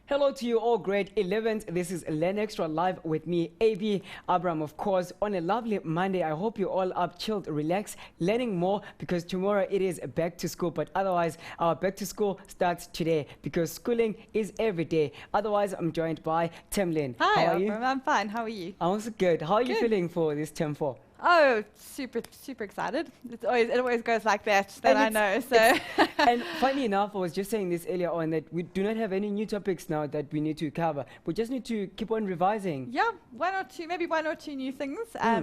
Hello to you all, grade 11th. This is Learn Extra Live with me, AB Abram, of course, on a lovely Monday. I hope you're all up, chilled, relaxed, learning more because tomorrow it is back to school. But otherwise, our back to school starts today because schooling is every day. Otherwise, I'm joined by Temlin. Hi, how are you? Abram. I'm fine. How are you? I'm also good. How are you Good. feeling for this term 4? Oh, super excited. It always goes like that And I know. So And funny enough, I was just saying this earlier on that we do not have any new topics now that we need to cover. We just need to keep on revising. yeah, maybe one or two new things,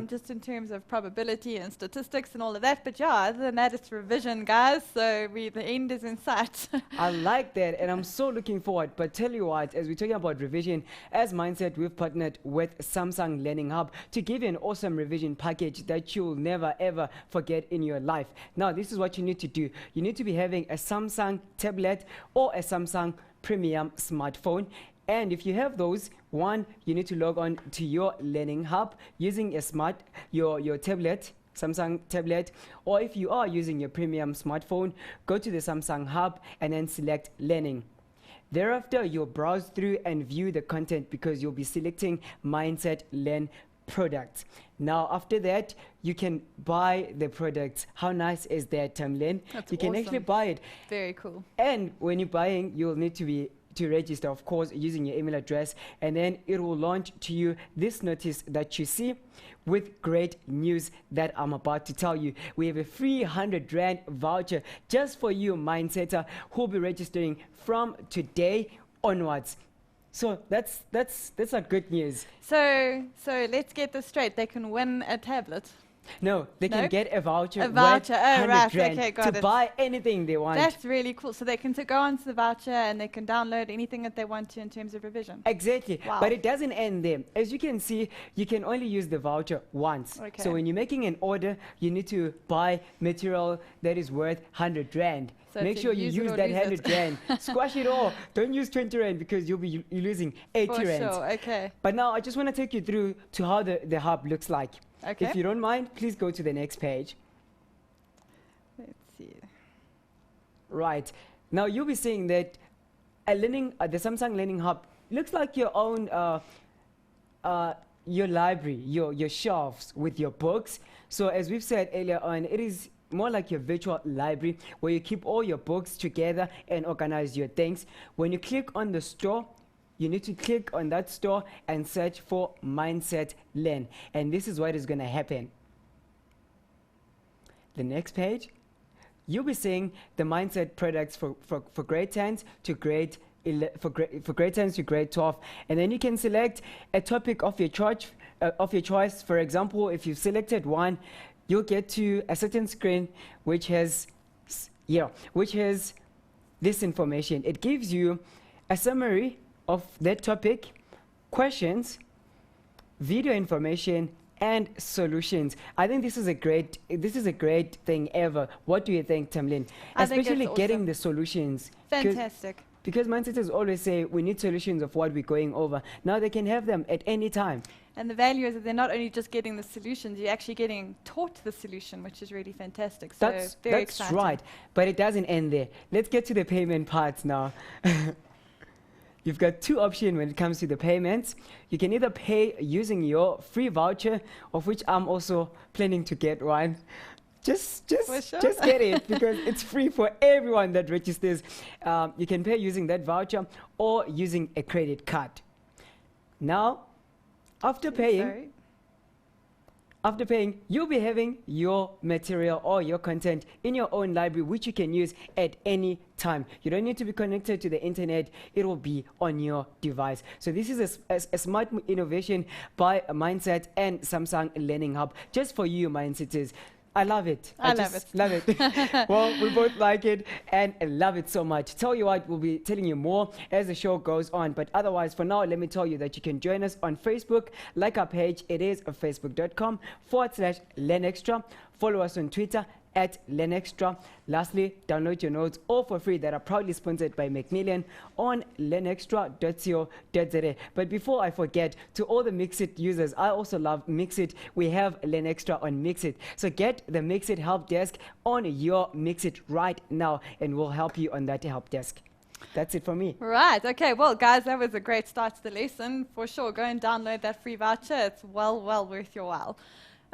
just in terms of probability and statistics and all of that. But yeah, other than that, it's revision, guys. So the end is in sight. I like that, and I'm so looking forward. But tell you what, as we're talking about revision, as Mindset, we've partnered with Samsung Learning Hub to give you an awesome revision package that you'll never ever forget in your life. Now, this is what you need to do. You need to be having a Samsung tablet or a Samsung premium smartphone. And if you have those, one, you need to log on to your Learning Hub using your tablet, Samsung tablet, or if you are using your premium smartphone, go to the Samsung Hub and then select Learning. Thereafter, you'll browse through and view the content because you'll be selecting Mindset Learn products. Now, after that, you can buy the products. How nice is that, Tamlin? That's You can awesome. actually buy it. Very cool. And when you're buying, you'll need to register, of course, using your email address, and then it will launch to you this notice that you see with great news that I'm about to tell you. We have a free 100 Rand voucher just for you, Mindsetter, who'll be registering from today onwards. So that's a good news. So let's get this straight. They can win a tablet. No, they can No? get a voucher. A voucher, worth oh, 100 right, Rand okay, got to it. buy anything they want. That's really cool. So they can go onto the voucher and they can download anything that they want to in terms of revision. Exactly. Wow. But it doesn't end there. As you can see, you can only use the voucher once. Okay. So when you're making an order, you need to buy material that is worth 100 Rand. So Make to sure you use it use or that lose 100 it. Rand. Squash it all. Don't use 20 Rand because you'll be losing 80 For Rand. sure. Okay. But now I just want to take you through to how the hub looks like. Okay. If you don't mind, please go to the next page. Let's see. Right. Now you'll be seeing that the Samsung Learning Hub looks like your own your library, your shelves with your books. So as we've said earlier on, it is more like your virtual library where you keep all your books together and organize your things. When you click on the store, you need to click on that store and search for Mindset Learn. And this is what is going to happen. The next page, you'll be seeing the Mindset products for grade 10s to grade for grade 10s to grade 12, and then you can select a topic of your choice. For example, if you've selected one, you'll get to a certain screen which has this information. It gives you a summary of that topic, questions, video information, and solutions. I think this is a great thing ever. What do you think, Tamlin? I think Especially it's getting awesome. the solutions. Fantastic. Because mindsetters always say we need solutions of what we're going over. Now they can have them at any time. And the value is that they're not only just getting the solutions, you're actually getting taught the solution, which is really fantastic. So That's very exciting. right. But it doesn't end there. Let's get to the payment parts now. You've got two options when it comes to the payments. You can either pay using your free voucher, of which I'm also planning to get one. Just For sure. get it because it's free for everyone that registers. You can pay using that voucher or using a credit card. Now, after paying, you'll be having your material or your content in your own library, which you can use at any time. You don't need to be connected to the internet. It will be on your device. So this is a smart innovation by Mindset and Samsung Learning Hub, just for you, Mindsetters. I love it. I love it. Love it. Well, we both like it and love it so much. Tell you what, we'll be telling you more as the show goes on. But otherwise, for now, let me tell you that you can join us on Facebook. Like our page, it is facebook.com/LearnExtra. Follow us on Twitter @LearnExtra. Lastly, download your notes all for free that are proudly sponsored by Macmillan on learnextra.co.za. But before I forget, to all the Mixit users, I also love Mixit. We have LearnExtra on Mixit. So get the Mixit help desk on your Mixit right now and we'll help you on that help desk. That's it for me. Right, okay, well guys, that was a great start to the lesson. For sure, go and download that free voucher. It's well worth your while.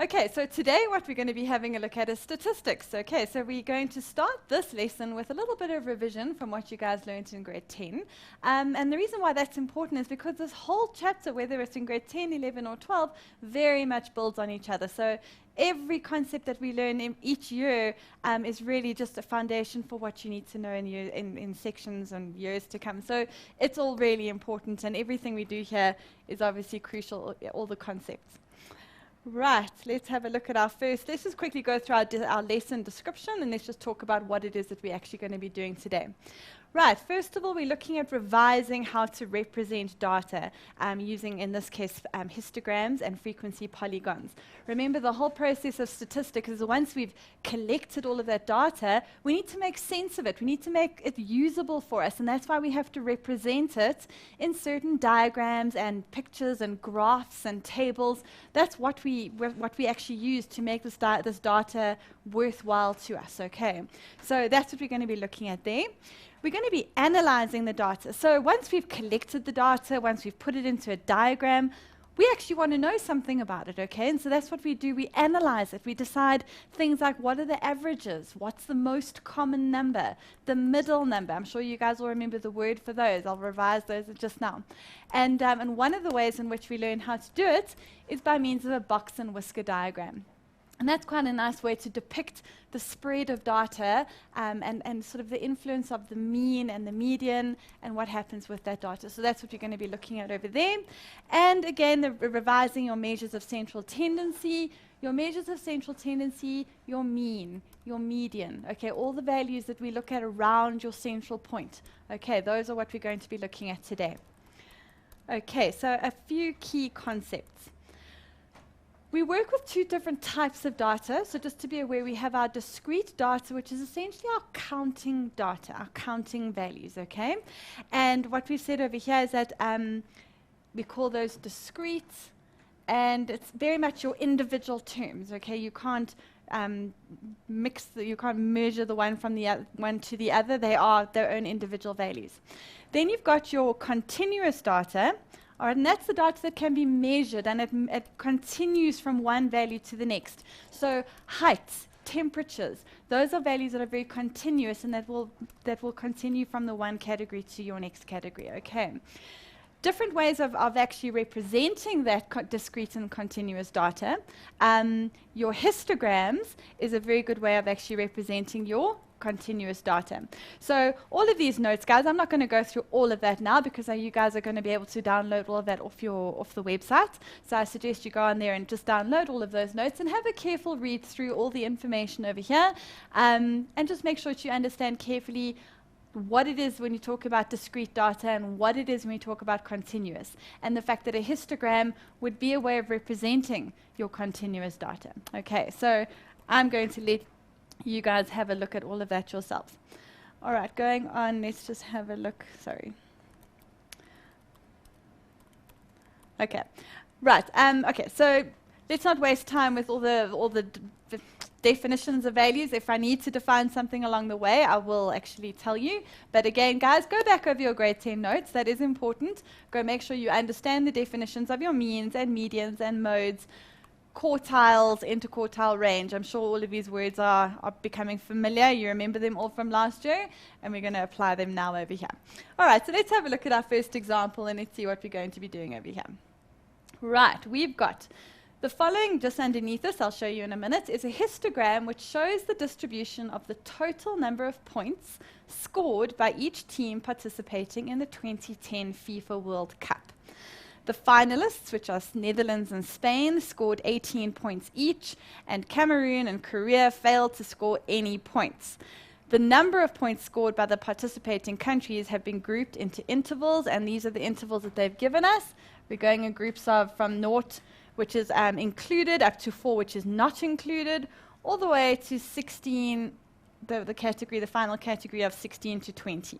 Okay, so today what we're going to be having a look at is statistics. Okay, so we're going to start this lesson with a little bit of revision from what you guys learned in grade 10. And the reason why that's important is because this whole chapter, whether it's in grade 10, 11 or 12, very much builds on each other. So every concept that we learn in each year is really just a foundation for what you need to know in sections and years to come. So it's all really important, and everything we do here is obviously crucial, all the concepts. Right, let's have a look at our first. Let's just quickly go through our lesson description, and let's just talk about what it is that we're actually going to be doing today. Right, first of all, we're looking at revising how to represent data using, in this case, histograms and frequency polygons. Remember, the whole process of statistics is once we've collected all of that data, we need to make sense of it. We need to make it usable for us, and that's why we have to represent it in certain diagrams and pictures and graphs and tables. That's what we actually use to make this data worthwhile to us, okay? So that's what we're going to be looking at there. We're going to be analyzing the data. So once we've collected the data, once we've put it into a diagram, we actually want to know something about it, okay? And so that's what we do. We analyze it. We decide things like, what are the averages? What's the most common number? The middle number. I'm sure you guys will remember the word for those. I'll revise those just now. And one of the ways in which we learn how to do it is by means of a box and whisker diagram. And that's quite a nice way to depict the spread of data and sort of the influence of the mean and the median and what happens with that data. So that's what you're going to be looking at over there. And again, revising your measures of central tendency, your measures of central tendency, your mean, your median. Okay, all the values that we look at around your central point. Okay, those are what we're going to be looking at today. Okay, so a few key concepts. We work with two different types of data. So just to be aware, we have our discrete data, which is essentially our counting data, our counting values, okay? And what we've said over here is that we call those discrete, and it's very much your individual terms, okay? You can't you can't measure the one from the one to the other. They are their own individual values. Then you've got your continuous data. All right, and that's the data that can be measured, and it continues from one value to the next. So heights, temperatures, those are values that are very continuous, and that will continue from the one category to your next category. Okay. Different ways of actually representing that discrete and continuous data. Your histograms is a very good way of actually representing your continuous data. So all of these notes, guys, I'm not going to go through all of that now because you guys are going to be able to download all of that off the website. So I suggest you go on there and just download all of those notes and have a careful read through all the information over here, and just make sure that you understand carefully what it is when you talk about discrete data and what it is when you talk about continuous, and the fact that a histogram would be a way of representing your continuous data. Okay, so I'm going to let you guys have a look at all of that yourselves. All right, going on, let's just have a look. Sorry. Okay, right. Okay, so let's not waste time with all the definitions of values. If I need to define something along the way, I will actually tell you. But again, guys, go back over your grade 10 notes. That is important. Go make sure you understand the definitions of your means and medians and modes, quartiles, interquartile range. I'm sure all of these words are becoming familiar. You remember them all from last year, and we're going to apply them now over here. All right, so let's have a look at our first example, and let's see what we're going to be doing over here. Right, we've got the following just underneath this, I'll show you in a minute, is a histogram which shows the distribution of the total number of points scored by each team participating in the 2010 FIFA World Cup. The finalists, which are Netherlands and Spain, scored 18 points each, and Cameroon and Korea failed to score any points. The number of points scored by the participating countries have been grouped into intervals, and these are the intervals that they've given us. We're going in groups of from 0, which is included, up to 4, which is not included, all the way to 16, the final category of 16 to 20.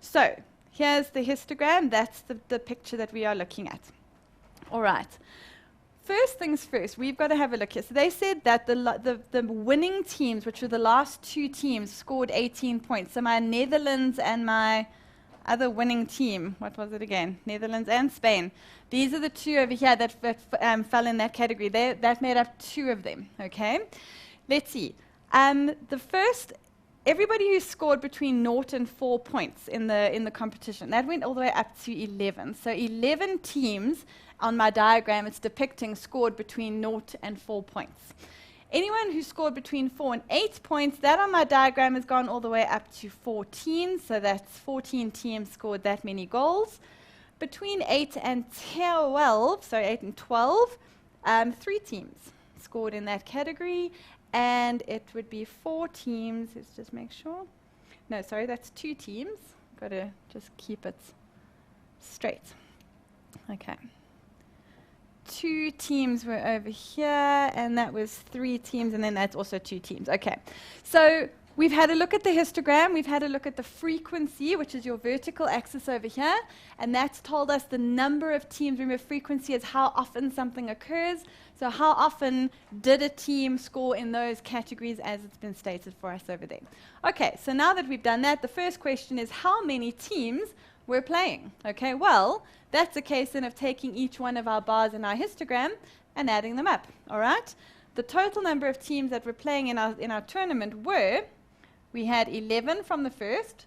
So here's the histogram. That's the picture that we are looking at. All right. First things first, we've got to have a look here. So they said that the winning teams, which were the last two teams, scored 18 points. So my Netherlands and my other winning team. What was it again? Netherlands and Spain. These are the two over here that fell in that category. That made up 2 of them, okay? Let's see. The first, everybody who scored between 0 and 4 points in the competition, that went all the way up to 11. So 11 teams on my diagram it's depicting scored between 0 and 4 points. Anyone who scored between 4 and 8 points, that on my diagram has gone all the way up to 14. So that's 14 teams scored that many goals. Between 8 and 12, so 8 and 12, 3 teams scored in that category. And it would be 4 teams. Let's just make sure. No, sorry, that's 2 teams. Got to just keep it straight. Okay. 2 teams were over here, and that was 3 teams, and then that's also 2 teams. Okay, so we've had a look at the histogram, we've had a look at the frequency, which is your vertical axis over here, and that's told us the number of teams. Remember, frequency is how often something occurs, so how often did a team score in those categories as it's been stated for us over there. Okay, so now that we've done that, the first question is how many teams were playing? Okay, well, that's a case then of taking each one of our bars in our histogram and adding them up, all right? The total number of teams that were playing in our tournament were, we had 11 from the first,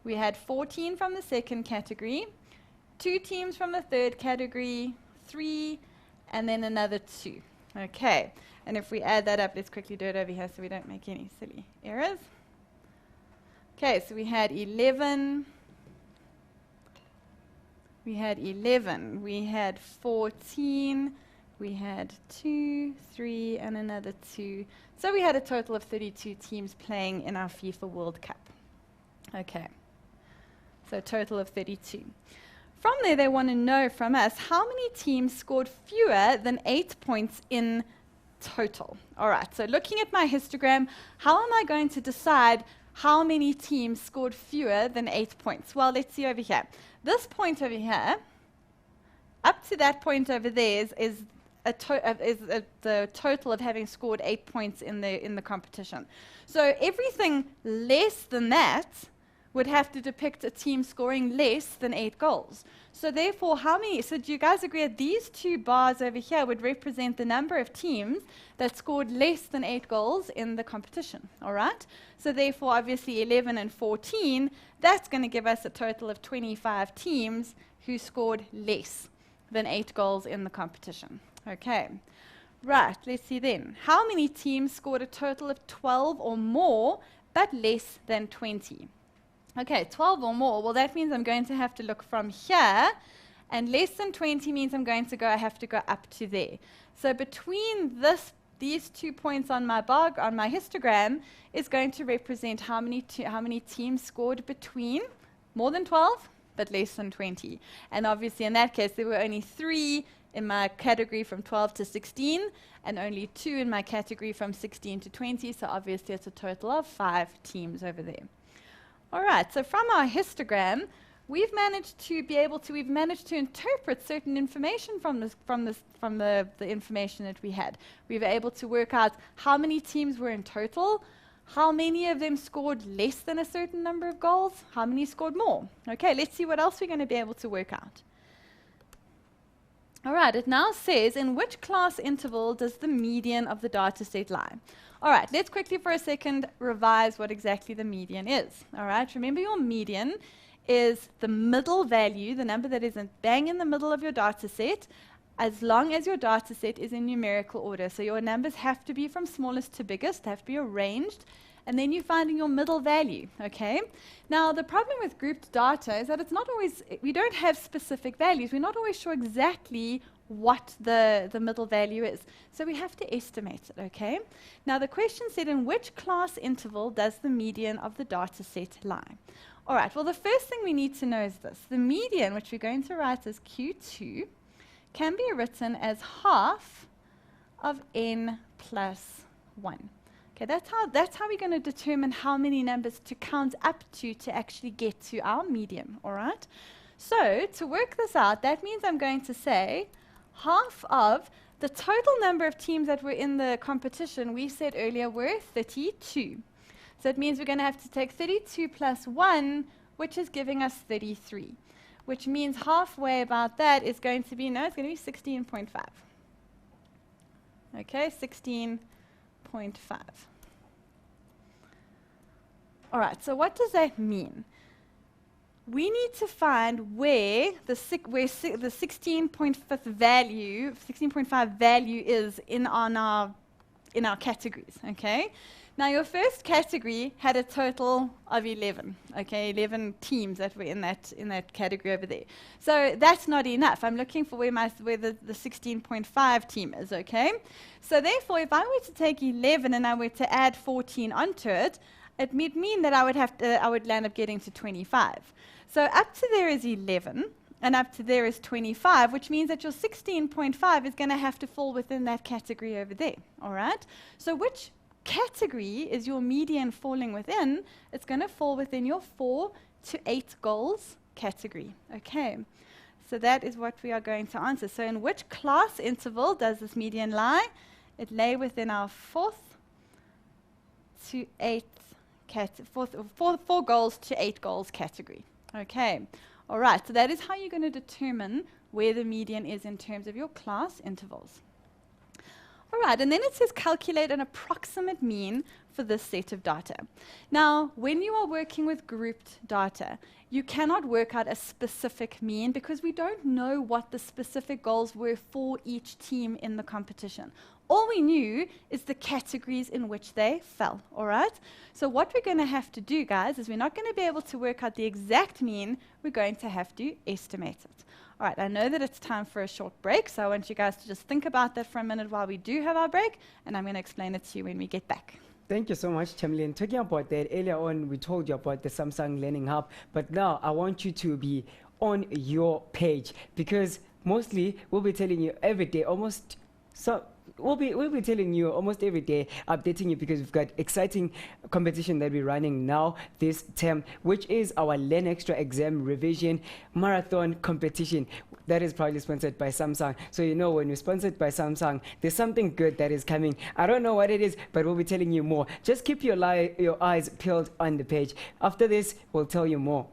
we had 14 from the second category, 2 teams from the third category, 3, and then another 2. Okay, and if we add that up, let's quickly do it over here so we don't make any silly errors. Okay, so we had 11, we had 11, we had 14, we had 2, 3, and another 2. So we had a total of 32 teams playing in our FIFA World Cup. Okay, so a total of 32. From there, they want to know from us how many teams scored fewer than 8 points in total. All right, so looking at my histogram, how am I going to decide how many teams scored fewer than 8 points? Well, let's see over here. This point over here, up to that point over there is the total of having scored 8 points in the competition. So everything less than that would have to depict a team scoring less than 8 goals. So therefore, so do you guys agree that these 2 bars over here would represent the number of teams that scored less than 8 goals in the competition, all right? So therefore, obviously 11 and 14, that's going to give us a total of 25 teams who scored less than 8 goals in the competition. Okay, right, let's see then. How many teams scored a total of 12 or more, but less than 20? Okay, 12 or more, well that means I'm going to have to look from here, and less than 20 means I have to go up to there. So between these 2 points on my bar, on my histogram, is going to represent how many teams scored between more than 12, but less than 20. And obviously in that case, there were only 3 in my category from 12 to 16, and only 2 in my category from 16 to 20, so obviously it's a total of 5 teams over there. All right, so from our histogram, we've managed to interpret certain information from the information that we had. We were able to work out how many teams were in total, how many of them scored less than a certain number of goals, how many scored more. Okay, let's see what else we're going to be able to work out. All right, it now says, in which class interval does the median of the data set lie? All right, let's quickly for a second revise what exactly the median is. All right, remember your median is the middle value, the number that is bang in the middle of your data set, as long as your data set is in numerical order. So your numbers have to be from smallest to biggest, they have to be arranged, and then you're finding your middle value, okay? Now, the problem with grouped data is that it's not always, we don't have specific values. We're not always sure exactly what the middle value is. So we have to estimate it, okay? Now, the question said, in which class interval does the median of the data set lie? All right, well, the first thing we need to know is this. The median, which we're going to write as Q2, can be written as half of n plus 1. Okay, that's how we're going to determine how many numbers to count up to actually get to our median, all right? So to work this out, that means I'm going to say half of the total number of teams that were in the competition we said earlier were 32. So it means we're going to have to take 32 plus 1, which is giving us 33, which means halfway about that is going to be, no, it's going to be 16.5. Okay, 16.5. All right, so what does that mean? We need to find where the 16.5 value is in our categories, okay? Now your first category had a total of 11, okay, 11 teams that were in that category over there. So that's not enough. I'm looking for where the 16.5 team is, okay? So therefore, if I were to take 11 and I were to add 14 onto it, it would mean that I would land up getting to 25. So up to there is 11, and up to there is 25, which means that your 16.5 is going to have to fall within that category over there, all right? So which category is your median falling within? It's going to fall within your 4 to 8 goals category, okay? So that is what we are going to answer. So in which class interval does this median lie? It lay within our 4th to 8th 4 goals to 8 goals category. Okay, all right, so that is how you're going to determine where the median is in terms of your class intervals. All right, and then it says calculate an approximate mean for this set of data. Now, when you are working with grouped data, you cannot work out a specific mean because we don't know what the specific goals were for each team in the competition. All we knew is the categories in which they fell, all right? So what we're going to have to do, guys, is we're not going to be able to work out the exact mean. We're going to have to estimate it. All right, I know that it's time for a short break, so I want you guys to just think about that for a minute while we do have our break, and I'm going to explain it to you when we get back. Thank you so much, Chamlin. Talking about that, earlier on we told you about the Samsung Learning Hub, but now I want you to be on your page because mostly we'll be telling you every day, we'll be telling you almost every day, updating you because we've got exciting competition that we're running now this term, which is our Learn Extra exam revision marathon competition that is proudly sponsored by Samsung. So you know when we're sponsored by Samsung, there's something good that is coming. I don't know what it is, but we'll be telling you more. Just keep your eyes peeled on the page. After this, we'll tell you more.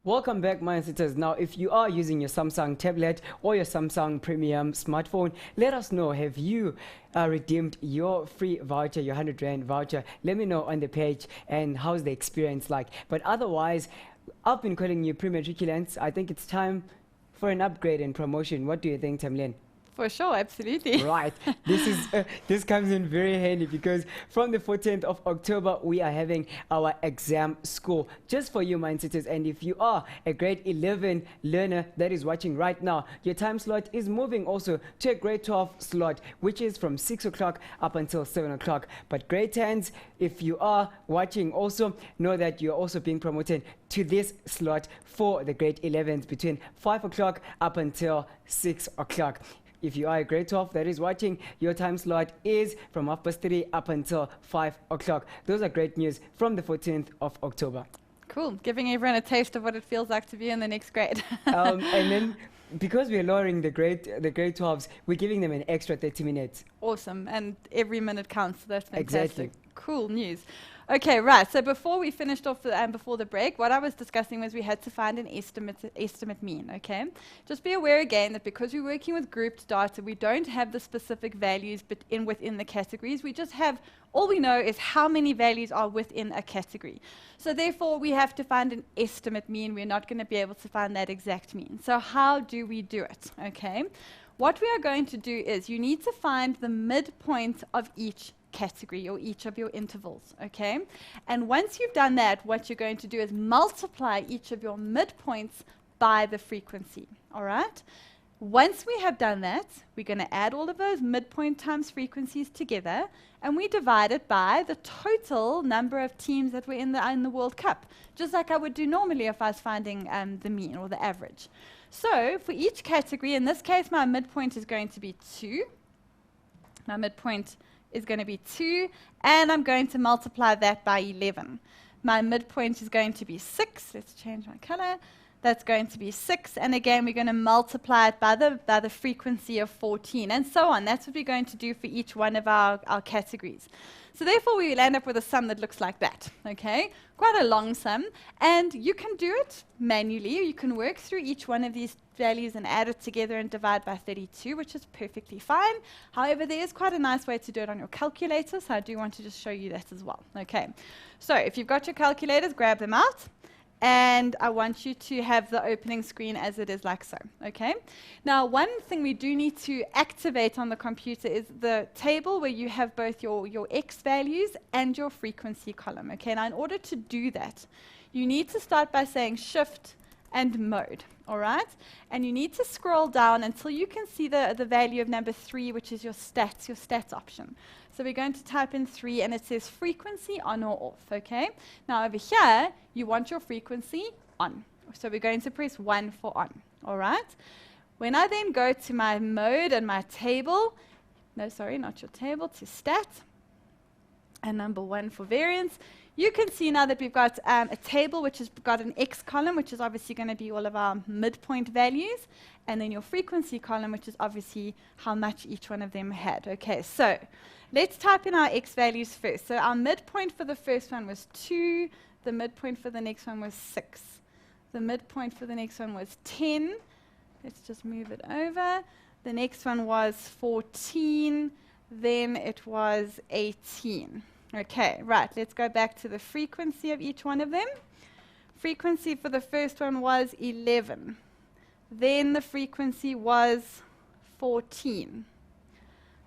Welcome back, Mindsetters. Now, if you are using your Samsung tablet or your Samsung Premium smartphone, let us know, have you redeemed your free voucher, your 100 Rand voucher? Let me know on the page and how's the experience like. But otherwise, I've been calling you pre-matriculants. I think it's time for an upgrade and promotion. What do you think, Tamlin? For sure, absolutely. Right. This comes in very handy because from the 14th of October, we are having our exam school just for you, Mindsetters. And if you are a grade 11 learner that is watching right now, your time slot is moving also to a grade 12 slot, which is from 6 o'clock up until 7 o'clock. But grade 10s, if you are watching also, know that you're also being promoted to this slot for the grade 11s between 5 o'clock up until 6 o'clock. If you are a grade 12 that is watching, your time slot is from 3:30 up until 5 o'clock. Those are great news from the 14th of October. Cool, giving everyone a taste of what it feels like to be in the next grade. And then, because we're lowering the grade 12s, we're giving them an extra 30 minutes. Awesome, and every minute counts, so that's fantastic. Exactly. Cool news. Okay, right, so before we finished off before the break, what I was discussing was we had to find an estimate mean, okay? Just be aware again that because we're working with grouped data, we don't have the specific values within the categories. We just have, all we know is how many values are within a category. So therefore, we have to find an estimate mean. We're not going to be able to find that exact mean. So how do we do it, okay? What we are going to do is you need to find the midpoint of each category or each of your intervals, okay? And once you've done that, what you're going to do is multiply each of your midpoints by the frequency, all right? Once we have done that, we're going to add all of those midpoint times frequencies together, and we divide it by the total number of teams that were in the World Cup, just like I would do normally if I was finding the mean or the average. So for each category, in this case, my midpoint is going to be 2. My midpoint is going to be 2, and I'm going to multiply that by 11. My midpoint is going to be 6. Let's change my color. That's going to be 6. And again, we're going to multiply it by the frequency of 14, and so on. That's what we're going to do for each one of our categories. So therefore, we will end up with a sum that looks like that, okay? Quite a long sum. And you can do it manually. You can work through each one of these values and add it together and divide by 32, which is perfectly fine. However, there is quite a nice way to do it on your calculator, so I do want to just show you that as well, okay? So if you've got your calculators, grab them out. And I want you to have the opening screen as it is, like so, okay? Now, one thing we do need to activate on the computer is the table where you have both your x values and your frequency column, okay? Now, in order to do that, you need to start by saying shift and mode, all right? And you need to scroll down until you can see the value of number 3, which is your stats option. So we're going to type in 3, and it says frequency on or off, okay? Now over here, you want your frequency on. So we're going to press 1 for on, all right? When I then go to my mode and my table, no, sorry, not your table, to stat, and number 1 for variance, you can see now that we've got a table which has got an X column, which is obviously going to be all of our midpoint values, and then your frequency column, which is obviously how much each one of them had. Okay, so let's type in our X values first. So our midpoint for the first one was 2, the midpoint for the next one was 6, the midpoint for the next one was 10. Let's just move it over. The next one was 14, then it was 18. Okay, right, let's go back to the frequency of each one of them. Frequency for the first one was 11. Then the frequency was 14.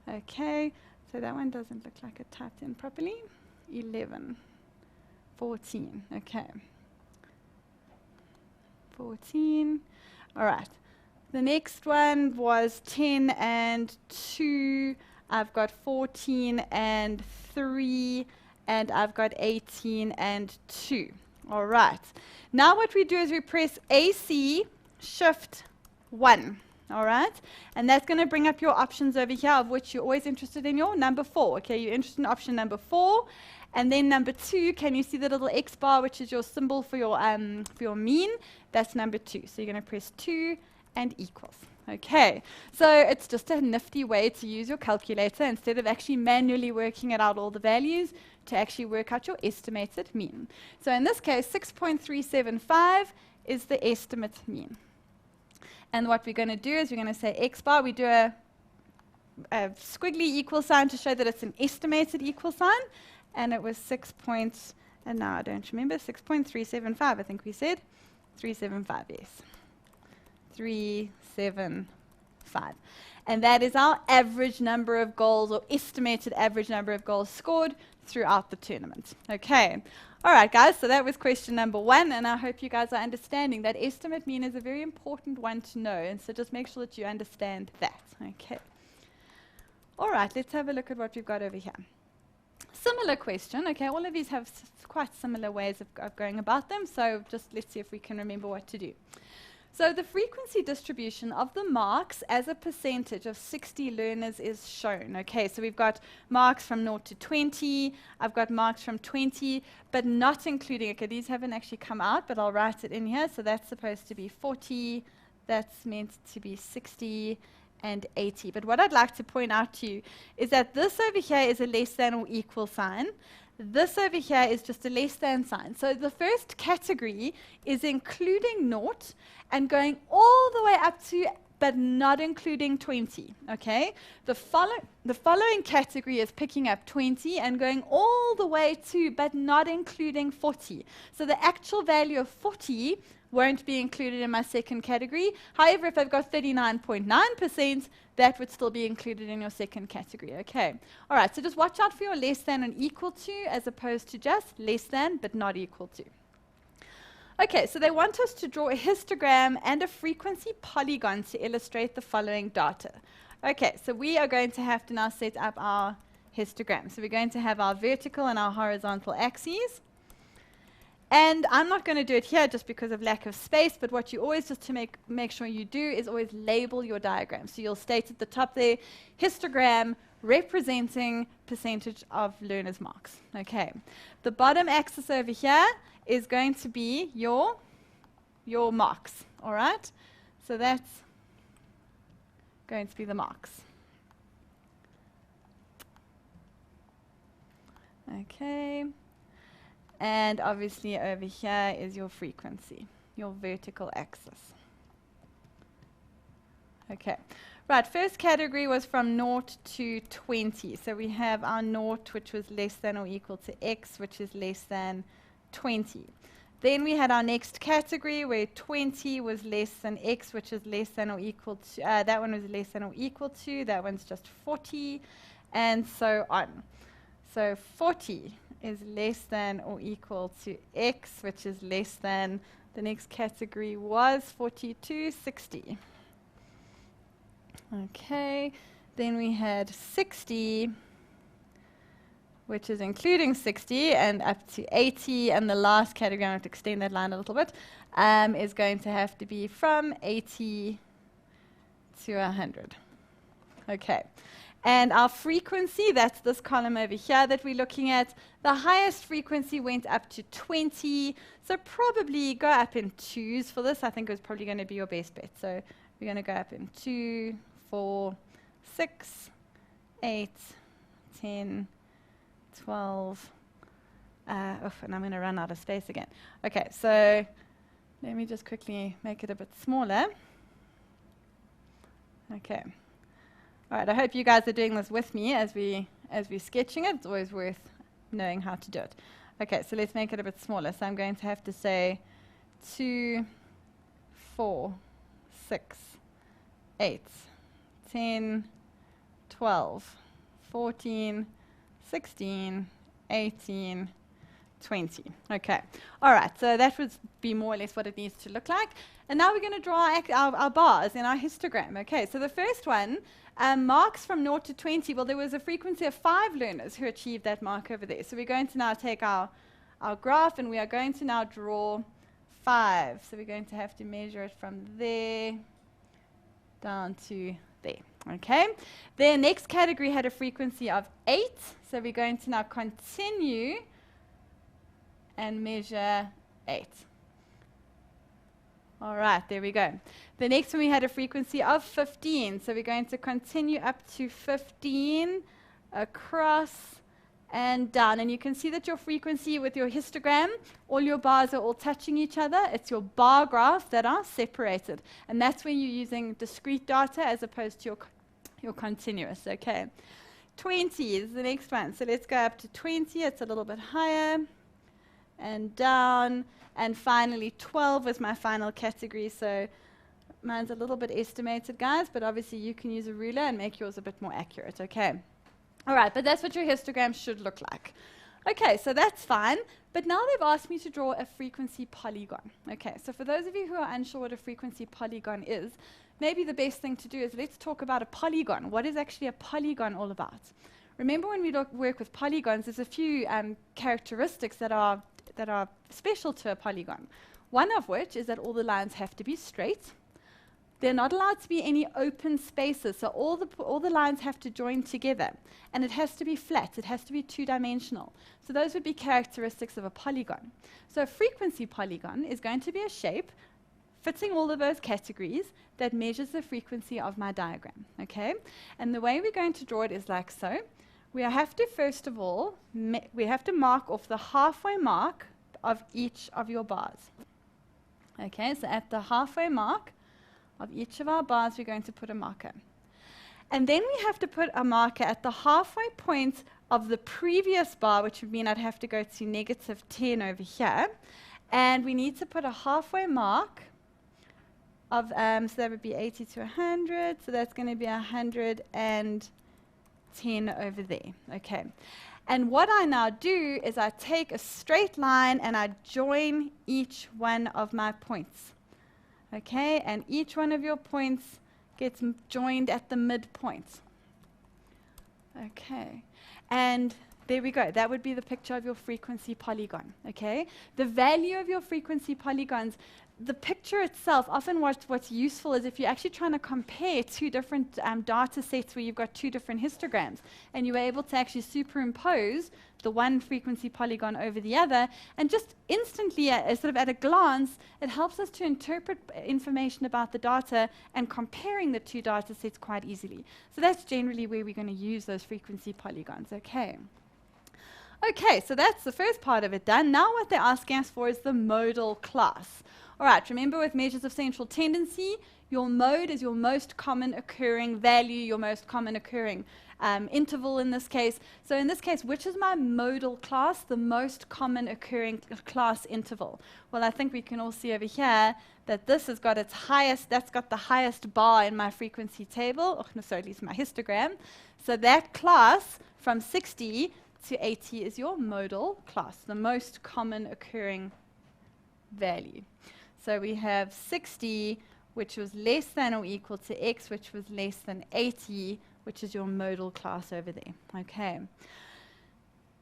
Okay, so that one doesn't look like it typed in properly. 11, 14, okay. 14, all right. The next one was 10 and 2. I've got 14 and 3, and I've got 18 and 2. All right. Now what we do is we press AC, Shift 1. All right. And that's going to bring up your options over here, of which you're always interested in your number 4. Okay, you're interested in option number 4. And then number 2, can you see the little X bar, which is your symbol for your mean? That's number 2. So you're going to press 2 and equals. Okay, so it's just a nifty way to use your calculator instead of actually manually working it out all the values to actually work out your estimated mean. So in this case, 6.375 is the estimate mean. And what we're going to do is we're going to say X bar. We do a squiggly equal sign to show that it's an estimated equal sign. And it was 6. And now I don't remember, 6.375, I think we said. 375, yes. 375. And that is our average number of goals, or estimated average number of goals scored throughout the tournament. Okay. All right, guys, so that was question number 1, and I hope you guys are understanding that estimate mean is a very important one to know, and so just make sure that you understand that. Okay. All right, let's have a look at what we've got over here. Similar question. Okay, all of these have quite similar ways of going about them, so just let's see if we can remember what to do. So the frequency distribution of the marks as a percentage of 60 learners is shown. Okay, so we've got marks from 0 to 20. I've got marks from 20, but not including, okay, these haven't actually come out, but I'll write it in here. So that's supposed to be 40. That's meant to be 60 and 80. But what I'd like to point out to you is that this over here is a less than or equal sign. This over here is just a less than sign. So the first category is including 0 and going all the way up to, but not including 20, okay? The following category is picking up 20 and going all the way to, but not including 40. So the actual value of 40 won't be included in my second category. However, if I've got 39.9%, that would still be included in your second category, okay? All right, so just watch out for your less than and equal to, as opposed to just less than, but not equal to. Okay, so they want us to draw a histogram and a frequency polygon to illustrate the following data. Okay, so we are going to have to now set up our histogram. So we're going to have our vertical and our horizontal axes. And I'm not going to do it here just because of lack of space, but what you always, just to make sure you do, is always label your diagram. So you'll state at the top there, histogram representing percentage of learners' marks. Okay. The bottom axis over here is going to be your your marks, all right? So that's going to be the marks. Okay. And obviously over here is your frequency, your vertical axis. Okay. Right, first category was from 0 to 20. So we have our 0, which was less than or equal to x, which is less than 20. Then we had our next category where 20 was less than x, which is less than or equal to, that one was less than or equal to, that one's just 40, and so on. So 40 is less than or equal to x, which is less than, the next category was 42, 60. Okay, then we had 60, which is including 60 and up to 80, and the last category, I'm going to extend that line a little bit, is going to have to be from 80 to 100. Okay, and our frequency, that's this column over here that we're looking at. The highest frequency went up to 20, so probably go up in 2s for this. I think it was probably going to be your best bet. So we're going to go up in 2, 4, 6, 8, 10, 12, and I'm going to run out of space again. Okay, so let me just quickly make it a bit smaller. Okay. All right, I hope you guys are doing this with me as we're sketching it. It's always worth knowing how to do it. Okay, so let's make it a bit smaller. So I'm going to have to say 2, 4, 6, 8, 10, 12, 14, 16, 18, 20. Okay. All right. So that would be more or less what it needs to look like. And now we're going to draw our bars in our histogram. Okay. So the first one, marks from 0 to 20. Well, there was a frequency of 5 learners who achieved that mark over there. So we're going to now take our graph, and we are going to now draw 5. So we're going to have to measure it from there down to there. Okay. The next category had a frequency of 8. So we're going to now continue and measure 8. All right, there we go. The next one we had a frequency of 15. So we're going to continue up to 15, across and down. And you can see that your frequency with your histogram, all your bars are all touching each other. It's your bar graphs that are separated. And that's when you're using discrete data as opposed to your continuous. Okay. 20 is the next one. So let's go up to 20. It's a little bit higher and down. And finally, 12 was my final category. So mine's a little bit estimated, guys, but obviously you can use a ruler and make yours a bit more accurate. Okay. All right, but that's what your histogram should look like. Okay, so that's fine. But now they've asked me to draw a frequency polygon. Okay, so for those of you who are unsure what a frequency polygon is, maybe the best thing to do is let's talk about a polygon. What is actually a polygon all about? Remember, when we work with polygons, there's a few characteristics that are special to a polygon. One of which is that all the lines have to be straight. They're not allowed to be any open spaces, so all the lines have to join together. And it has to be flat. It has to be two-dimensional. So those would be characteristics of a polygon. So a frequency polygon is going to be a shape fitting all of those categories that measures the frequency of my diagram. Okay? And the way we're going to draw it is like so. We have to, first of all, we have to mark off the halfway mark of each of your bars. Okay, so at the halfway mark of each of our bars, we're going to put a marker. And then we have to put a marker at the halfway point of the previous bar, which would mean I'd have to go to -10 over here. And we need to put a halfway mark of, so that would be 80 to 100. So that's going to be 110 over there. Okay. And what I now do is I take a straight line and I join each one of my points. Okay, and each one of your points gets joined at the midpoint. Okay, and there we go. That would be the picture of your frequency polygon, okay? The value of your frequency polygons, the picture itself, often what's useful is if you're actually trying to compare two different data sets where you've got two different histograms, and you were able to actually superimpose the one frequency polygon over the other, and just instantly, sort of at a glance, it helps us to interpret information about the data and comparing the two data sets quite easily. So that's generally where we're going to use those frequency polygons, okay? Okay, so that's the first part of it done. Now what they're asking us for is the modal class. All right, remember with measures of central tendency, your mode is your most common occurring value, your most common occurring interval in this case. So in this case, which is my modal class, the most common occurring class interval? Well, I think we can all see over here that this has got its highest, that's got the highest bar in my frequency table, oh, no, sorry, at least my histogram. So that class from 60 to 80 is your modal class, the most common occurring value. So we have 60, which was less than or equal to x, which was less than 80, which is your modal class over there. Okay.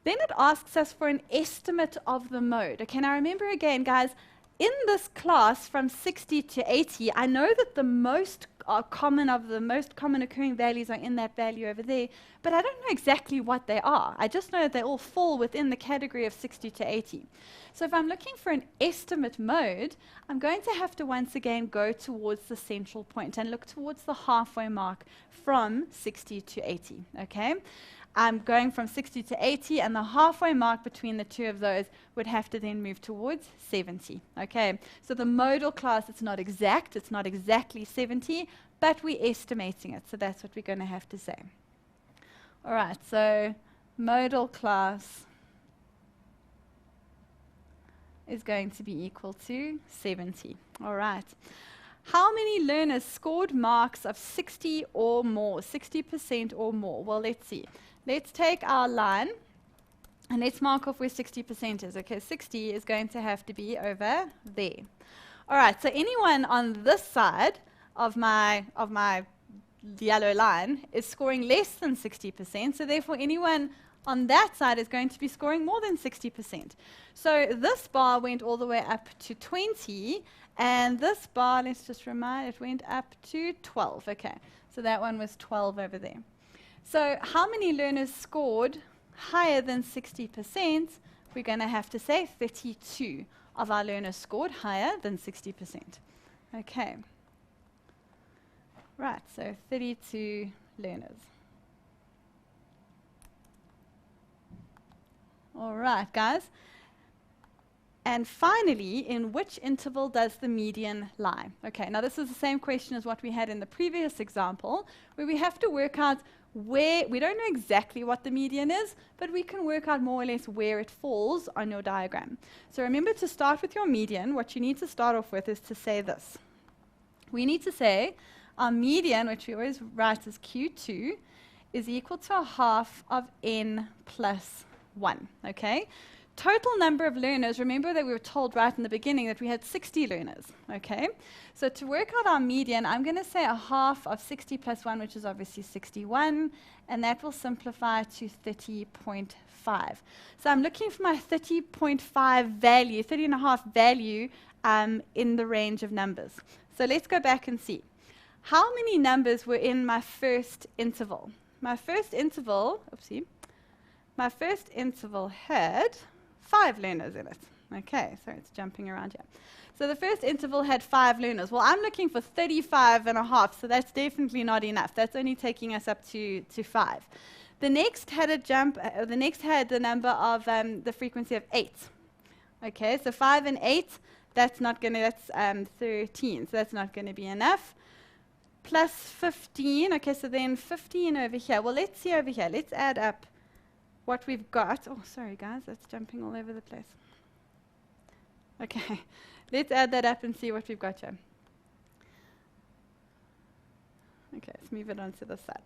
Then it asks us for an estimate of the mode. Okay, now remember again, guys, in this class from 60 to 80, I know that the most common occurring values are in that value over there, but I don't know exactly what they are. I just know that they all fall within the category of 60 to 80. So if I'm looking for an estimate mode, I'm going to have to once again go towards the central point and look towards the halfway mark from 60 to 80, okay? I'm going from 60 to 80, and the halfway mark between the two of those would have to then move towards 70. Okay, so the modal class, it's not exact, it's not exactly 70, but we're estimating it, so that's what we're going to have to say. All right, so modal class is going to be equal to 70. All right. How many learners scored marks of 60 or more, 60% or more? Well, let's see. Let's take our line and let's mark off where 60% is. Okay, 60 is going to have to be over there. All right, so anyone on this side of my yellow line is scoring less than 60%, so therefore anyone on that side is going to be scoring more than 60%. So this bar went all the way up to 20, and this bar, let's just remind, it went up to 12. Okay, so that one was 12 over there. So how many learners scored higher than 60%? We're going to have to say 32 of our learners scored higher than 60%. Okay. Right, so 32 learners. All right, guys. And finally, in which interval does the median lie? Okay, now this is the same question as what we had in the previous example, where we have to work out where, we don't know exactly what the median is, but we can work out more or less where it falls on your diagram. So remember, to start with your median, what you need to start off with is to say this. We need to say our median, which we always write as Q2, is equal to a half of n plus 1, okay? Total number of learners, remember that we were told right in the beginning that we had 60 learners, okay? So to work out our median, I'm going to say a half of 60 plus 1, which is obviously 61, and that will simplify to 30.5. So I'm looking for my 30.5 value, 30.5 value in the range of numbers. So let's go back and see. How many numbers were in my first interval? My first interval, oopsie, my first interval had 5 learners in it. Okay, so it's jumping around here. So the first interval had 5 learners. Well, I'm looking for 35.5, so that's definitely not enough. That's only taking us up to 5. The next had a jump, the next had the number of the frequency of 8. Okay, so 5 and 8, that's not going to, that's 13, so that's not going to be enough. Plus 15, okay, so then 15 over here. Well, let's see over here. Let's add up what we've got. Oh, sorry, guys, that's jumping all over the place. Okay, let's add that up and see what we've got here. Okay, let's move it onto this side.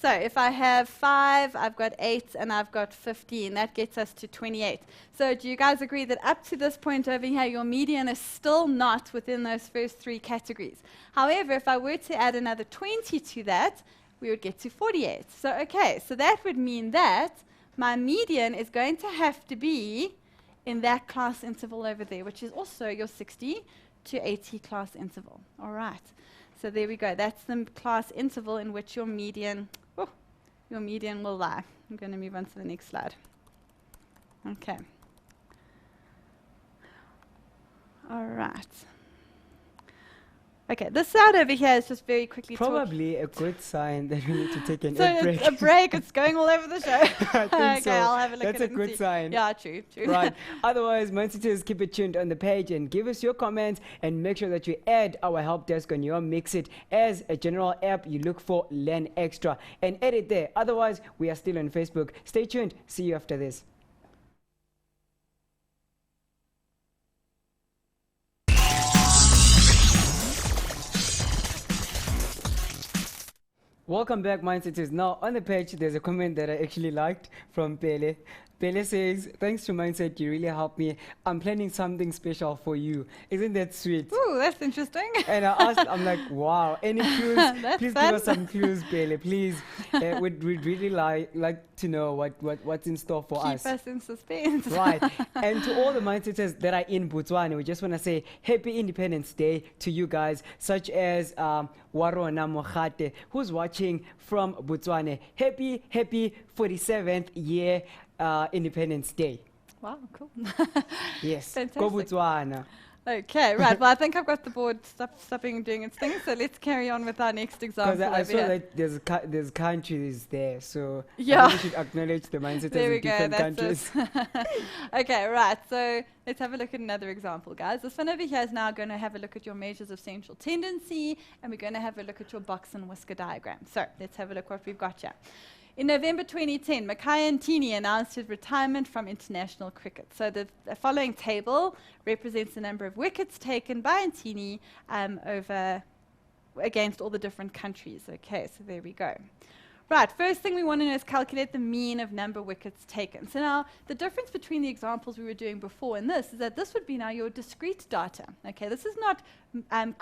So if I have 5, I've got 8, and I've got 15. That gets us to 28. So do you guys agree that up to this point over here, your median is still not within those first 3 categories? However, if I were to add another 20 to that, we would get to 48. So okay, so that would mean that my median is going to have to be in that class interval over there, which is also your 60 to 80 class interval. All right. So there we go. That's the class interval in which your median will lie. I'm going to move on to the next slide. Okay. All right. Okay, this side over here is just very quickly Probably a good sign that we need to take a so break. it's a break. It's going all over the show. I think Okay, so. I'll have a look That's at a it. good sign. Yeah, true. Right. Otherwise, Mindsetters, keep it tuned on the page and give us your comments and make sure that you add our help desk on your Mixit as a general app. You look for Learn Extra and add it there. Otherwise, we are still on Facebook. Stay tuned. See you after this. Welcome back, Mindsetters. Now, on the page, there's a comment that I actually liked from Pele. Pele says, thanks to Mindset, you really helped me. I'm planning something special for you. Isn't that sweet? Ooh, that's interesting. And I asked, I'm like, wow, any clues? Please fun. give us some clues, Pele, please. We'd really like to know what's in store for us. Keep us in suspense. Right. And to all the Mindsetters that are in Botswana, we just want to say Happy Independence Day to you guys, such as Warona Mohate, who's watching from Botswana. Happy 47th year Independence Day. Wow, cool. Yes. Fantastic. Go Botswana. Okay, right. Well, I think I've got the board stopping doing its thing, so let's carry on with our next example. Because I over saw here. that there's countries there, so Yeah. I think we should acknowledge the Mindsetters There we in go. different That's countries. it. Okay, right. So let's have a look at another example, guys. This one over here is now going to have a look at your measures of central tendency, and we're going to have a look at your box and whisker diagram. So let's have a look what we've got here. In November 2010, Mackay Ntini announced his retirement from international cricket. So the following table represents the number of wickets taken by Ntini against all the different countries. Okay, so there we go. Right, first thing we want to know is calculate the mean of number of wickets taken. So now, the difference between the examples we were doing before and this is that this would be now your discrete data. Okay, this is not a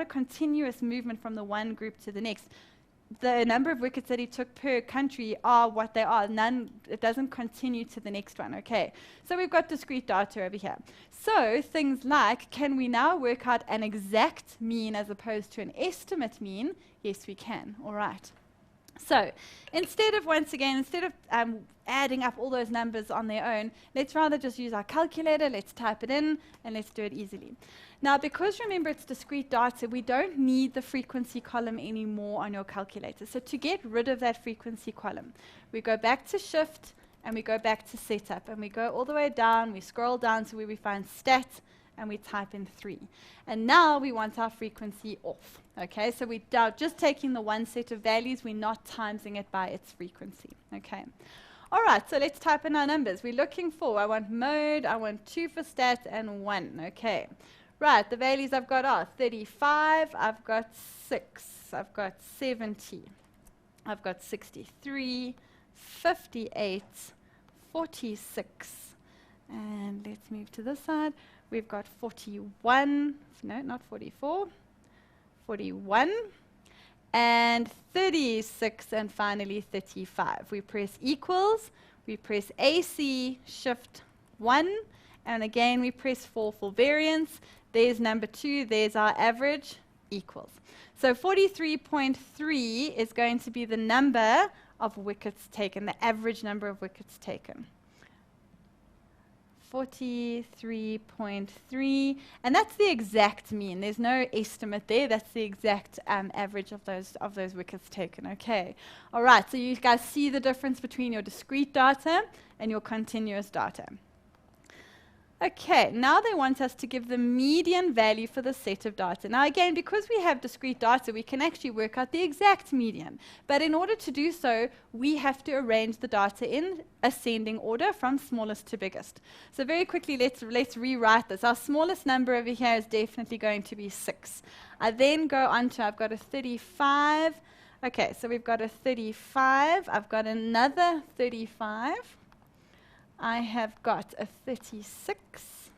continuous movement from the one group to the next. The number of wickets that he took per country are what they are. It doesn't continue to the next one, okay? So we've got discrete data over here. So things like, can we now work out an exact mean as opposed to an estimate mean? Yes, we can, all right. So instead of adding up all those numbers on their own, let's rather just use our calculator, let's type it in, and let's do it easily. Now, because remember it's discrete data, we don't need the frequency column anymore on your calculator. So to get rid of that frequency column, we go back to Shift, and we go back to Setup, and we go all the way down, we scroll down to where we find Stat, and we type in 3. And now we want our frequency off. Okay, so we're just taking the one set of values, we're not timesing it by its frequency. Okay. All right, so let's type in our numbers. We're looking for, I want mode, I want 2 for stat, and 1. Okay. Right, the values I've got are 35, I've got 6, I've got 70, I've got 63, 58, 46, and let's move to this side. We've got 41, no, not 44, 41, and 36, and finally 35. We press equals, we press AC, Shift 1, and again we press 4 for variance. There's number 2, there's our average, equals. So 43.3 is going to be the number of wickets taken, the average number of wickets taken. 43.3, and that's the exact mean. There's no estimate there. That's the exact average of those wickets taken. Okay. All right. So you guys see the difference between your discrete data and your continuous data. Okay, now they want us to give the median value for the set of data. Now again, because we have discrete data, we can actually work out the exact median. But in order to do so, we have to arrange the data in ascending order from smallest to biggest. So very quickly, let's rewrite this. Our smallest number over here is definitely going to be 6. I then go on to, I've got a 35. Okay, so we've got a 35. I've got another 35. I have got a 36,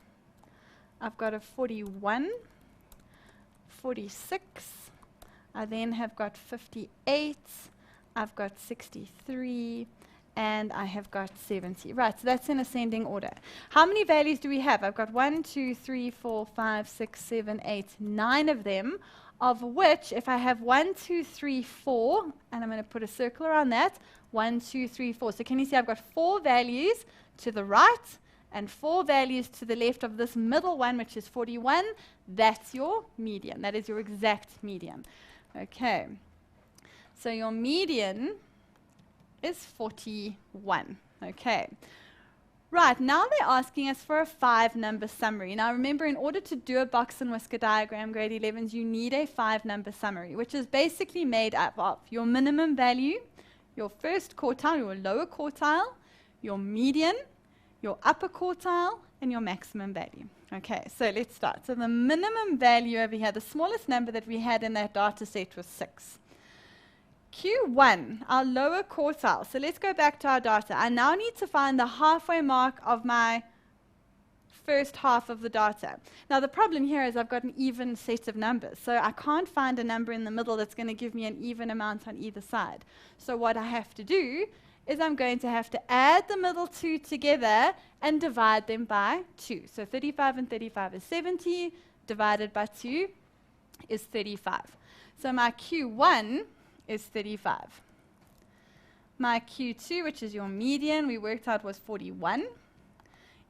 I've got a 41, 46, I then have got 58, I've got 63, and I have got 70. Right, so that's in ascending order. How many values do we have? I've got 1, 2, 3, 4, 5, 6, 7, 8, 9 of them, of which if I have 1, 2, 3, 4, and I'm going to put a circle around that, 1, 2, 3, 4. So can you see I've got 4 values to the right and 4 values to the left of this middle one, which is 41. That's your median. That is your exact median. Okay. So your median is 41. Okay. Right, now they're asking us for a 5-number summary. Now remember, in order to do a box and whisker diagram, grade 11s, you need a 5-number summary, which is basically made up of your minimum value, your first quartile, your lower quartile, your median, your upper quartile, and your maximum value. Okay, so let's start. So the minimum value over here, the smallest number that we had in that data set was 6. Q1, our lower quartile. So let's go back to our data. I now need to find the halfway mark of my first half of the data. Now the problem here is I've got an even set of numbers. So I can't find a number in the middle that's going to give me an even amount on either side. So what I have to do is I'm going to have to add the middle 2 together and divide them by 2. So 35 and 35 is 70, divided by 2 is 35. So my Q1 is 35. My Q2, which is your median, we worked out was 41.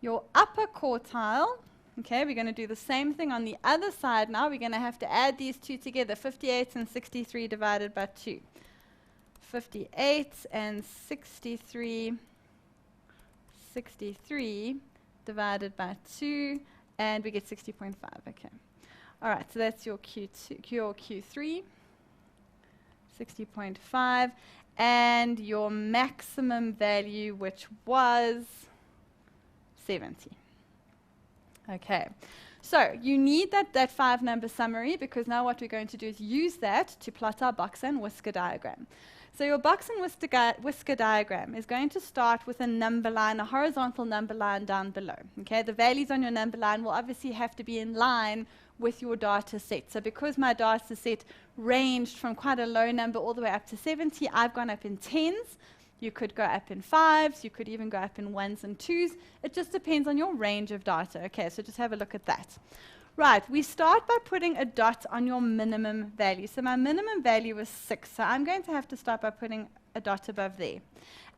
Your upper quartile, okay, we're going to do the same thing on the other side now. We're going to have to add these two together, 58 and 63 divided by 2. 58 and 63 divided by 2, and we get 60.5. Okay. All right, so that's your Q2, your Q3, 60.5, and your maximum value, which was 70. Okay. So you need that 5-number summary, because now what we're going to do is use that to plot our box and whisker diagram. So your box and whisker diagram is going to start with a number line, a horizontal number line down below. Okay, the values on your number line will obviously have to be in line with your data set. So because my data set ranged from quite a low number all the way up to 70, I've gone up in 10s. You could go up in 5s. You could even go up in 1s and 2s. It just depends on your range of data. Okay, so just have a look at that. Right, we start by putting a dot on your minimum value. So my minimum value was 6. So I'm going to have to start by putting a dot above there.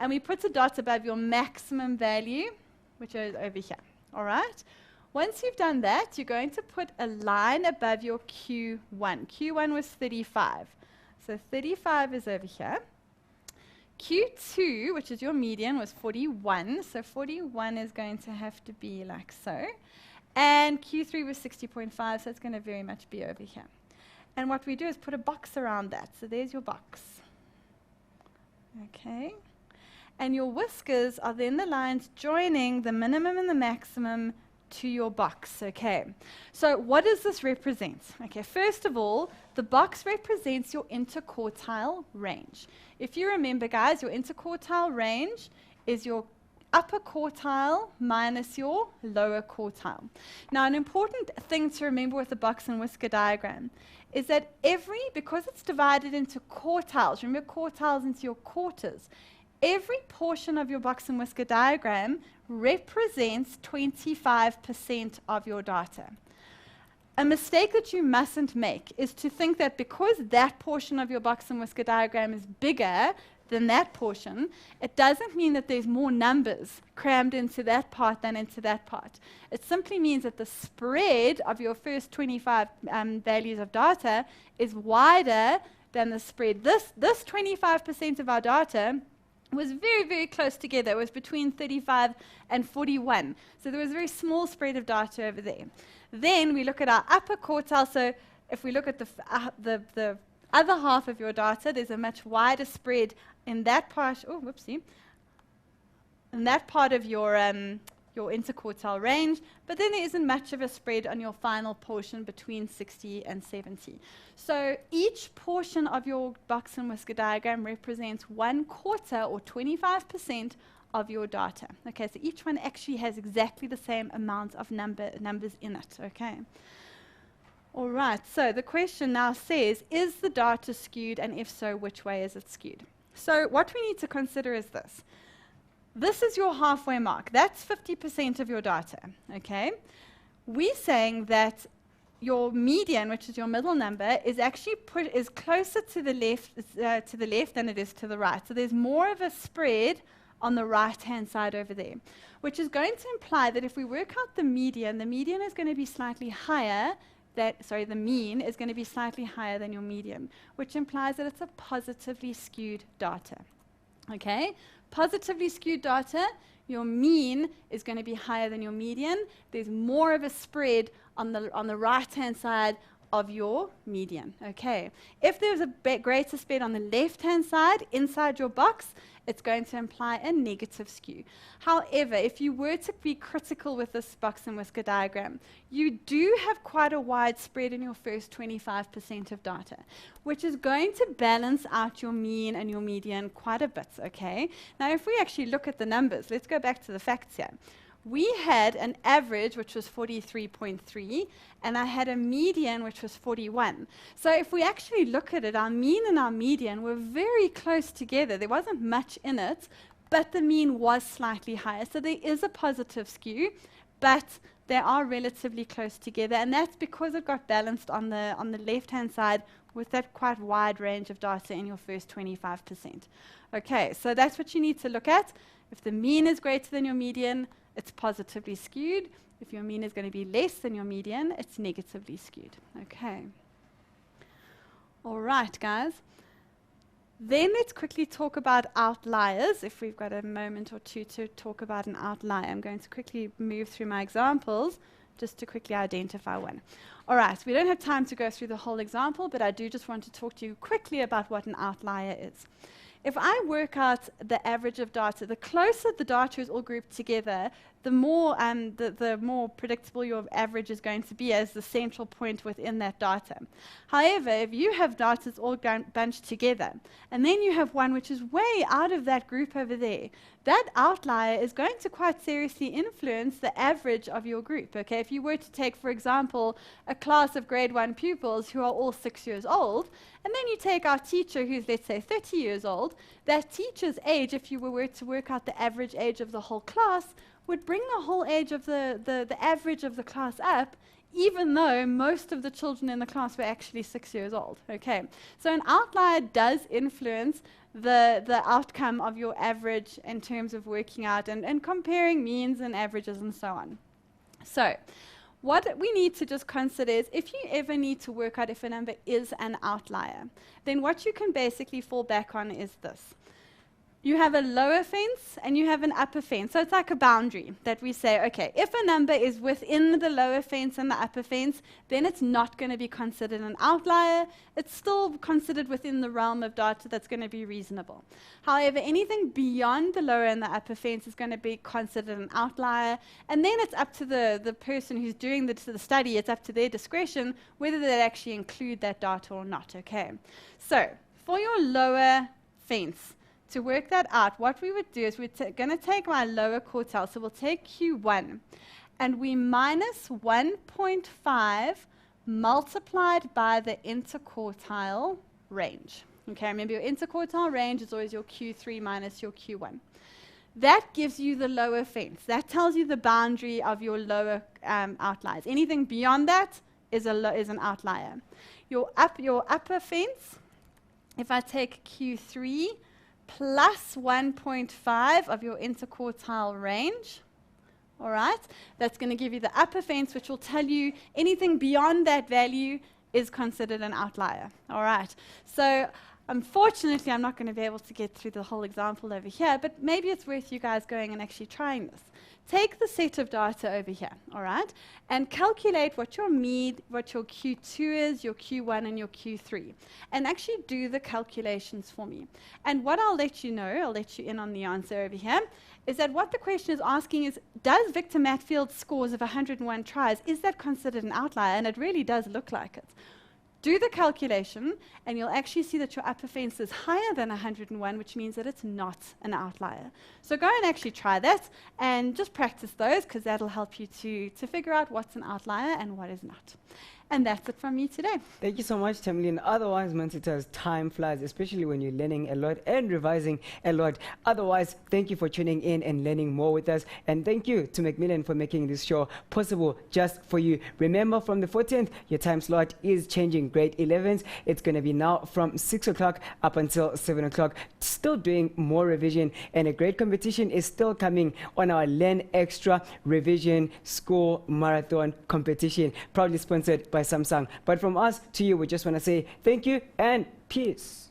And we put a dot above your maximum value, which is over here. All right? Once you've done that, you're going to put a line above your Q1. Q1 was 35. So 35 is over here. Q2, which is your median, was 41. So 41 is going to have to be like so. And Q3 was 60.5, so it's going to very much be over here. And what we do is put a box around that. So there's your box. Okay. And your whiskers are then the lines joining the minimum and the maximum to your box. Okay. So what does this represent? Okay, first of all, the box represents your interquartile range. If you remember, guys, your interquartile range is your upper quartile minus your lower quartile. Now, an important thing to remember with the box and whisker diagram is that because it's divided into quartiles, remember quartiles into your quarters, every portion of your box and whisker diagram represents 25% of your data. A mistake that you mustn't make is to think that because that portion of your box and whisker diagram is bigger than that portion, it doesn't mean that there's more numbers crammed into that part than into that part. It simply means that the spread of your first 25 values of data is wider than the spread. This 25% of our data was very, very close together. It was between 35 and 41. So there was a very small spread of data over there. Then we look at our upper quartile. So if we look at the other half of your data, there's a much wider spread in that part. Oh, whoopsie. In that part of your interquartile range, but then there isn't much of a spread on your final portion between 60 and 70. So each portion of your box and whisker diagram represents 1/4 or 25% of your data. Okay, so each one actually has exactly the same amount of numbers in it. Okay. All right, so the question now says, is the data skewed, and if so, which way is it skewed? So what we need to consider is this. This is your halfway mark. That's 50% of your data, okay? We're saying that your median, which is your middle number, is actually is closer to the left than it is to the right. So there's more of a spread on the right-hand side over there, which is going to imply that if we work out the median is going to be slightly higher. The mean is going to be slightly higher than your median, which implies that it's a positively skewed data. Okay? Positively skewed data, your mean is going to be higher than your median. There's more of a spread on the right-hand side of your median. Okay. If there's a greater spread on the left-hand side inside your box, it's going to imply a negative skew. However, if you were to be critical with this box and whisker diagram, you do have quite a wide spread in your first 25% of data, which is going to balance out your mean and your median quite a bit, okay? Now, if we actually look at the numbers, let's go back to the facts here. We had an average, which was 43.3, and I had a median, which was 41. So if we actually look at it, our mean and our median were very close together. There wasn't much in it, but the mean was slightly higher. So there is a positive skew, but they are relatively close together, and that's because it got balanced on the left-hand side with that quite wide range of data in your first 25%. Okay, so that's what you need to look at. If the mean is greater than your median, it's positively skewed. If your mean is going to be less than your median, it's negatively skewed. Okay. All right, guys. Then let's quickly talk about outliers, if we've got a moment or two to talk about an outlier. I'm going to quickly move through my examples just to quickly identify one. All right, we don't have time to go through the whole example, but I do just want to talk to you quickly about what an outlier is. If I work out the average of data, the closer the data is all grouped together, the more predictable your average is going to be as the central point within that data. However, if you have data all bunched together, and then you have one which is way out of that group over there, that outlier is going to quite seriously influence the average of your group. Okay, if you were to take, for example, a class of grade 1 pupils who are all 6 years old, and then you take our teacher who's, let's say, 30 years old, that teacher's age, if you were to work out the average age of the whole class, would bring the whole age of the average of the class up, even though most of the children in the class were actually 6 years old. Okay, so an outlier does influence the outcome of your average in terms of working out and comparing means and averages and so on. So what we need to just consider is if you ever need to work out if a number is an outlier, then what you can basically fall back on is this. You have a lower fence and you have an upper fence. So it's like a boundary that we say, okay, if a number is within the lower fence and the upper fence, then it's not going to be considered an outlier. It's still considered within the realm of data that's going to be reasonable. However, anything beyond the lower and the upper fence is going to be considered an outlier. And then it's up to the person who's doing the study, it's up to their discretion whether they actually include that data or not, okay? So for your lower fence, to work that out, what we would do is we're going to take my lower quartile, so we'll take Q1, and we minus 1.5 multiplied by the interquartile range. Okay, remember your interquartile range is always your Q3 minus your Q1. That gives you the lower fence. That tells you the boundary of your lower outliers. Anything beyond that is an outlier. Your upper fence, if I take Q3, plus 1.5 of your interquartile range, all right? That's going to give you the upper fence, which will tell you anything beyond that value is considered an outlier, all right? So unfortunately, I'm not going to be able to get through the whole example over here, but maybe it's worth you guys going and actually trying this. Take the set of data over here, all right, and calculate what your what your Q2 is, your Q1, and your Q3, and actually do the calculations for me. And what I'll let you know, I'll let you in on the answer over here, is that what the question is asking is, does Victor Matfield's scores of 101 tries, is that considered an outlier? And it really does look like it. Do the calculation, and you'll actually see that your upper fence is higher than 101, which means that it's not an outlier. So go and actually try that, and just practice those, because that'll help you to figure out what's an outlier and what is not. And that's it from me today. Thank you so much, Tamlin. Otherwise, Mansita's time flies, especially when you're learning a lot and revising a lot. Otherwise, thank you for tuning in and learning more with us. And thank you to Macmillan for making this show possible just for you. Remember, from the 14th, your time slot is changing. Grade 11s, it's going to be now from 6 o'clock up until 7 o'clock. Still doing more revision, and a great competition is still coming on our Learn Extra Revision Score Marathon competition, proudly sponsored by Samsung. But from us to you, we just want to say thank you and peace.